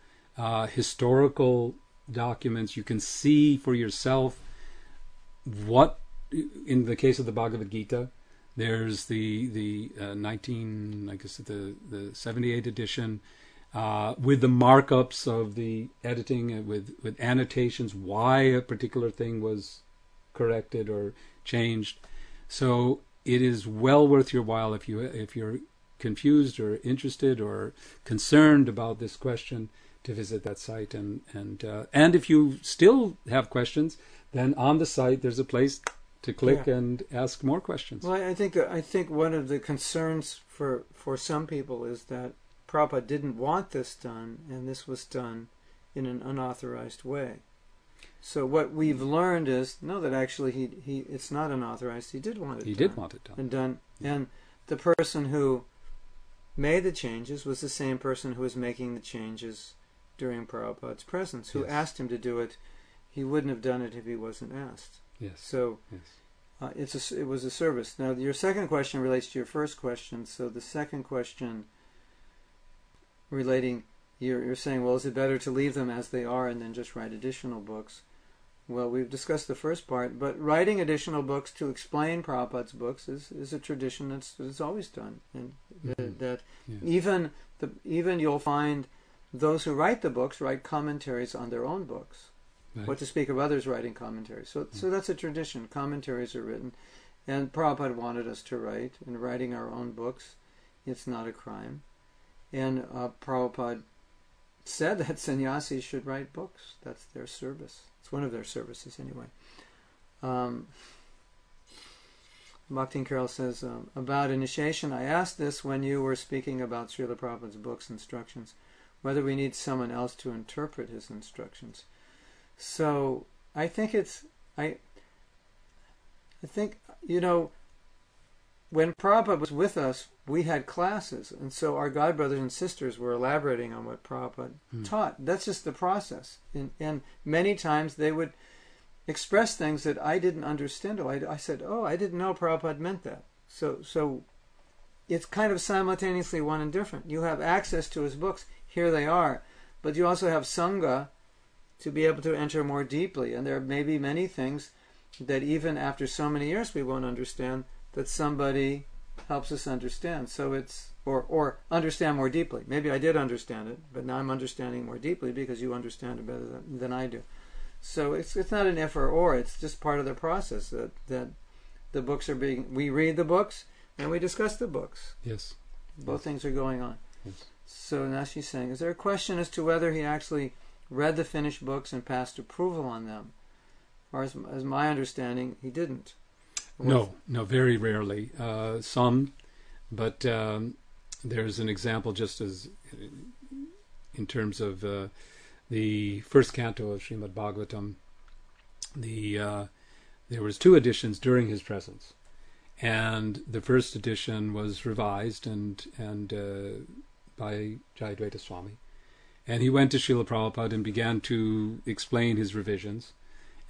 [SPEAKER 2] historical documents. You can see for yourself what, in the case of the Bhagavad Gita, there's the 78 edition, with the markups of the editing, with annotations, why a particular thing was corrected or changed. So it is well worth your while if you're confused or interested or concerned about this question to visit that site. And if you still have questions, then on the site there's a place to click and ask more questions.
[SPEAKER 1] Well, I think one of the concerns for some people is that Prabhupada didn't want this done, and this was done in an unauthorized way. So what we've learned is that actually he it's not unauthorized. He did want it done.
[SPEAKER 2] He did want it done.
[SPEAKER 1] And done. And the person who made the changes was the same person who was making the changes during Prabhupada's presence, who asked him to do it. He wouldn't have done it if he wasn't asked.
[SPEAKER 2] Yes.
[SPEAKER 1] So it was a service. Now your second question relates to your first question. So the second question relating, you're saying, well, is it better to leave them as they are and then just write additional books? Well, we've discussed the first part, but writing additional books to explain Prabhupada's books is a tradition that's always done, and even you'll find those who write the books write commentaries on their own books. Right. What to speak of others writing commentaries. So that's a tradition. Commentaries are written, and Prabhupada wanted us to write, and writing our own books, it's not a crime. And Prabhupada said that sannyasis should write books. That's their service. It's one of their services anyway. Bhakti Carol says, about initiation, I asked this when you were speaking about Srila Prabhupada's books instructions, whether we need someone else to interpret his instructions. So I think I think, when Prabhupada was with us, we had classes, and so our godbrothers and sisters were elaborating on what Prabhupada taught. That's just the process. And many times they would express things that I didn't understand. I said, I didn't know Prabhupada meant that. So it's kind of simultaneously one and different. You have access to his books. Here they are. But you also have Sangha to be able to enter more deeply. And there may be many things that even after so many years we won't understand, that somebody helps us understand. So it's, or understand more deeply. Maybe I did understand it, but now I'm understanding more deeply because you understand it better than I do. So it's not an if or, it's just part of the process that the books are being, we read the books and we discuss the books.
[SPEAKER 2] Yes.
[SPEAKER 1] Both things are going on.
[SPEAKER 2] Yes.
[SPEAKER 1] So now she's saying, is there a question as to whether he actually read the finished books and passed approval on them? or as my understanding, he didn't.
[SPEAKER 2] No, very rarely. Some, but there's an example just as in terms of the first canto of Srimad Bhagavatam. There was 2 editions during his presence, and the first edition was revised and by Jayadvaita Swami, and he went to Srila Prabhupada and began to explain his revisions,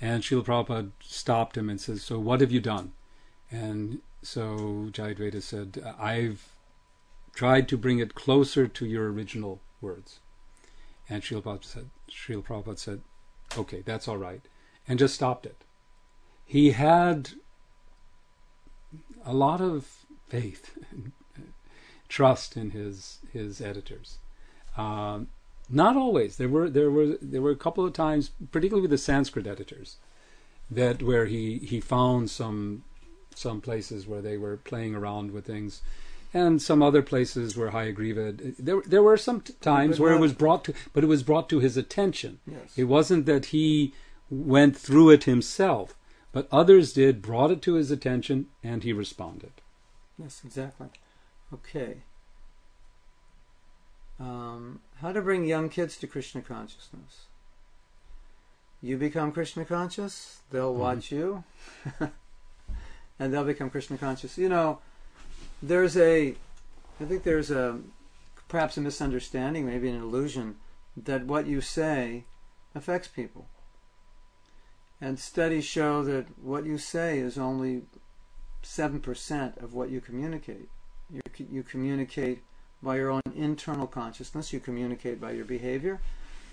[SPEAKER 2] and Srila Prabhupada stopped him and says, "So what have you done?" And so Jayadvaita said, "I've tried to bring it closer to your original words." And Srila Prabhupada said, "Okay, that's all right," and just stopped it. He had a lot of faith, trust in his editors. Not always. There were a couple of times, particularly with the Sanskrit editors, that where he found some places where they were playing around with things, and some other places where Hayagriva. There were some times where it was brought to his attention.
[SPEAKER 1] Yes.
[SPEAKER 2] It wasn't that he went through it himself, but others did, brought it to his attention, and he responded.
[SPEAKER 1] Yes, exactly. Okay. How to bring young kids to Krishna consciousness. You become Krishna conscious, they'll watch you, and they'll become Krishna conscious. You know, I think there's perhaps a misunderstanding, maybe an illusion, that what you say affects people. And studies show that what you say is only 7% of what you communicate. You communicate by your own internal consciousness, you communicate by your behavior,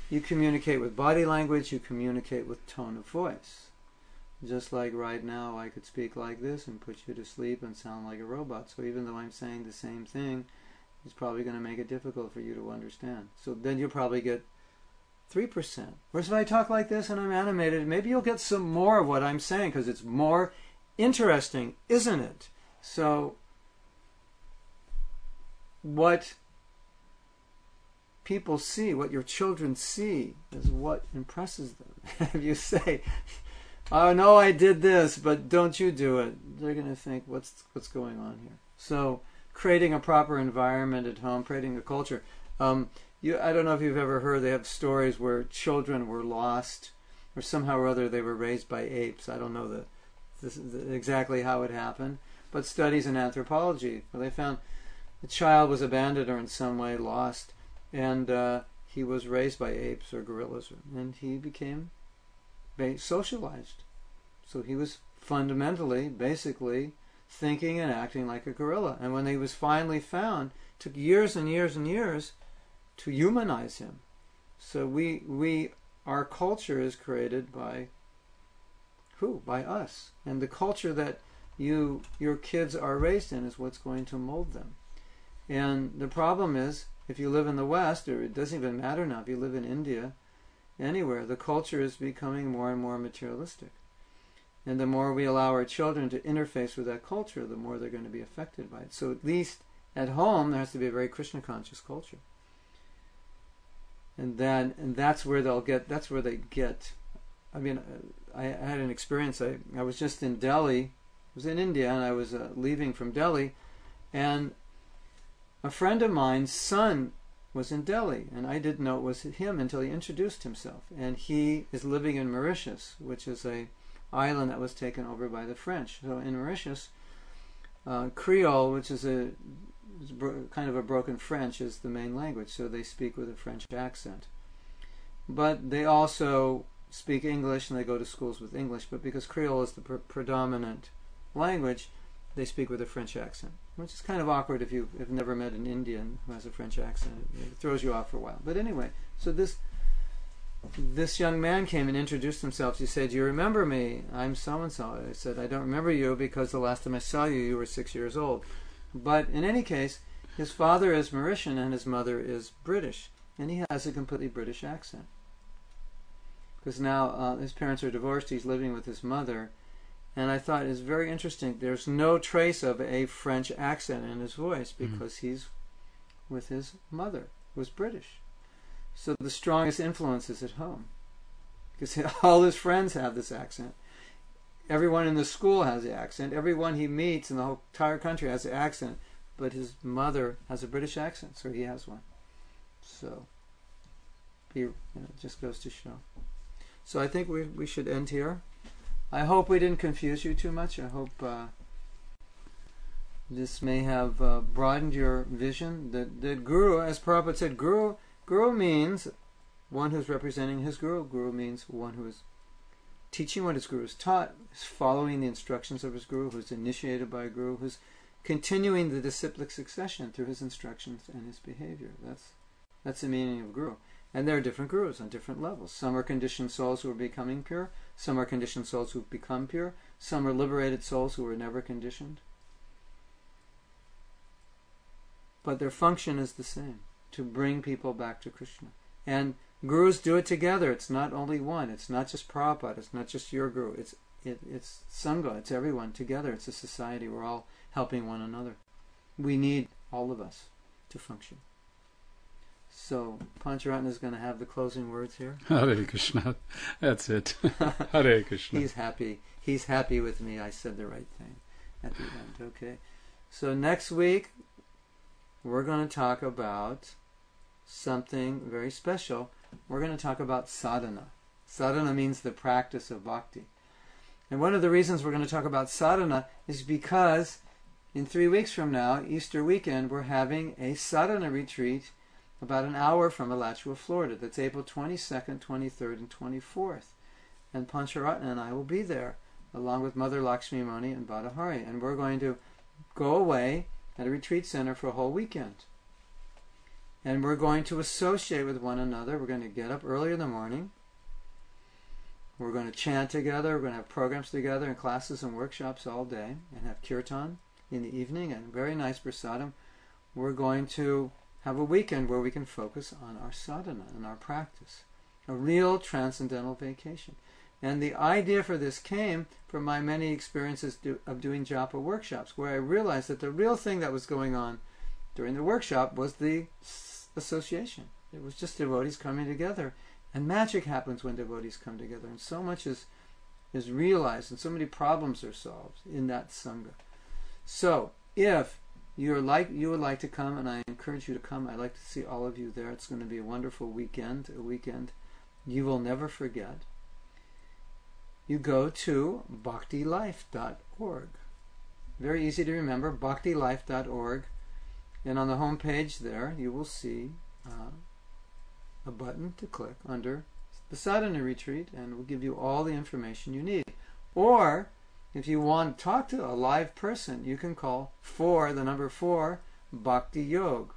[SPEAKER 1] you communicate with body language, you communicate with tone of voice. Just like right now I could speak like this and put you to sleep and sound like a robot. So even though I'm saying the same thing, it's probably going to make it difficult for you to understand. So then you'll probably get 3%. Whereas if I talk like this and I'm animated, maybe you'll get some more of what I'm saying because it's more interesting, isn't it? So what people see, what your children see, is what impresses them. If you say, "Oh no, I did this, but don't you do it," they're going to think, what's going on here? So creating a proper environment at home, creating a culture. I don't know if you've ever heard, they have stories where children were lost, or somehow or other they were raised by apes. I don't know exactly how it happened, but studies in anthropology where they found the child was abandoned or in some way lost, and he was raised by apes or gorillas, and he became socialized. So he was fundamentally, basically, thinking and acting like a gorilla. And when he was finally found, it took years and years and years to humanize him. So our culture is created by who? By us. And the culture that your kids are raised in is what's going to mold them. And the problem is, if you live in the West, or it doesn't even matter now, if you live in India, anywhere, the culture is becoming more and more materialistic. And the more we allow our children to interface with that culture, the more they're going to be affected by it. So at least at home, there has to be a very Krishna conscious culture. And that's where they get. I mean, I had an experience. I was just in Delhi. I was in India, and I was leaving from Delhi, and a friend of mine's son was in Delhi, and I didn't know it was him until he introduced himself. And he is living in Mauritius, which is a island that was taken over by the French. So in Mauritius, Creole, which is kind of a broken French, is the main language. So they speak with a French accent. But they also speak English, and they go to schools with English. But because Creole is the predominant language, they speak with a French accent, which is kind of awkward if you've never met an Indian who has a French accent. It throws you off for a while. But anyway, so this young man came and introduced himself. He said, "Do you remember me? I'm so-and-so." I said, "I don't remember you because the last time I saw you, you were 6 years old." But in any case, his father is Mauritian and his mother is British. And he has a completely British accent. Because now his parents are divorced, he's living with his mother. And I thought it was very interesting. There's no trace of a French accent in his voice because he's with his mother, who's British. So the strongest influence is at home. because all his friends have this accent. Everyone in the school has the accent. Everyone he meets in the whole entire country has the accent. But his mother has a British accent, so he has one. So, it just goes to show. So I think we should end here. I hope we didn't confuse you too much. I hope this may have broadened your vision. That Guru, as Prabhupada said, Guru means one who's representing his Guru. Guru means one who is teaching what his Guru has taught, is following the instructions of his Guru, who's initiated by a Guru, who's continuing the disciplic succession through his instructions and his behavior. That's the meaning of Guru. And there are different Gurus on different levels. Some are conditioned souls who are becoming pure. Some are conditioned souls who've become pure. Some are liberated souls who were never conditioned. But their function is the same, to bring people back to Krishna. And Gurus do it together. It's not only one. It's not just Prabhupada. It's not just your Guru. It's Sangha. It's everyone together. It's a society. We're all helping one another. We need all of us to function. So Pancharatna is going to have the closing words here.
[SPEAKER 2] Hare Krishna. That's it. Hare Krishna.
[SPEAKER 1] He's happy. He's happy with me. I said the right thing at the end. Okay. So next week we're going to talk about something very special. We're going to talk about sadhana. Sadhana means the practice of bhakti. And one of the reasons we're going to talk about sadhana is because in 3 weeks from now, Easter weekend, we're having a sadhana retreat about an hour from Alachua, Florida. That's April 22nd, 23rd, and 24th. And Pancharatna and I will be there, along with Mother Lakshmi Moni and Badahari. And we're going to go away at a retreat center for a whole weekend. And we're going to associate with one another. We're going to get up early in the morning. We're going to chant together. We're going to have programs together and classes and workshops all day. And have kirtan in the evening and very nice prasadam. We're going to have a weekend where we can focus on our sadhana and our practice. A real transcendental vacation. And the idea for this came from my many experiences of doing japa workshops, where I realized that the real thing that was going on during the workshop was the association. It was just devotees coming together. And magic happens when devotees come together. And so much is realized, and so many problems are solved in that sangha. So, if you would like to come, and I encourage you to come, I'd like to see all of you there. It's going to be a wonderful weekend, a weekend you will never forget. You go to bhaktilife.org. Very easy to remember, bhaktilife.org. And on the home page there, you will see a button to click under the sadhana retreat, and it will give you all the information you need. Or, if you want to talk to a live person, you can call 4 Bhakti Yog.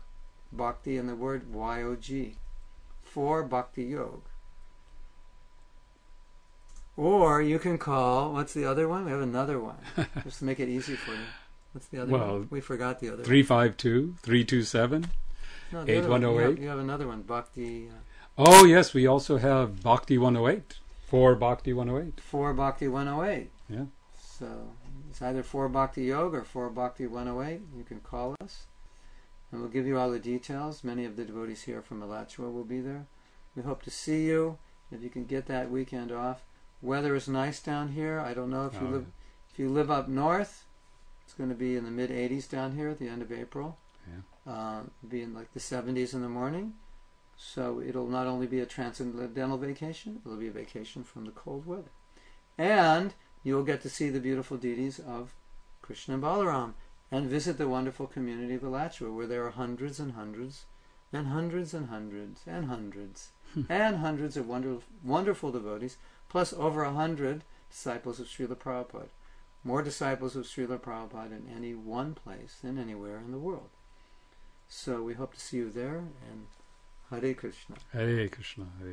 [SPEAKER 1] Bhakti and the word Y-O-G. 4 Bhakti Yog. Or you can call, what's the other one? We have another one. Just to make it easy for you. What's the other one? We forgot the other
[SPEAKER 2] 352-327-8108.
[SPEAKER 1] No, the other one. You have another one, Bhakti.
[SPEAKER 2] Oh, yes, we also have Bhakti 108. 4 Bhakti 108.
[SPEAKER 1] 4 Bhakti 108.
[SPEAKER 2] Yeah.
[SPEAKER 1] So it's either 4 Bhakti Yoga or 4 Bhakti 108. You can call us, and we'll give you all the details. Many of the devotees here from Alachua will be there. We hope to see you if you can get that weekend off. Weather is nice down here. I don't know if you live up north. It's going to be in the mid-80s down here at the end of April. Yeah. Be in like the 70s in the morning. So it'll not only be a transcendental vacation, it'll be a vacation from the cold weather. And you'll get to see the beautiful deities of Krishna and Balaram and visit the wonderful community of Alachua, where there are hundreds and hundreds and hundreds and hundreds and hundreds and hundreds of wonderful devotees, plus over 100 disciples of Srila Prabhupada. More disciples of Srila Prabhupada in any one place than anywhere in the world. So we hope to see you there, and Hare Krishna.
[SPEAKER 2] Hare Krishna. Hare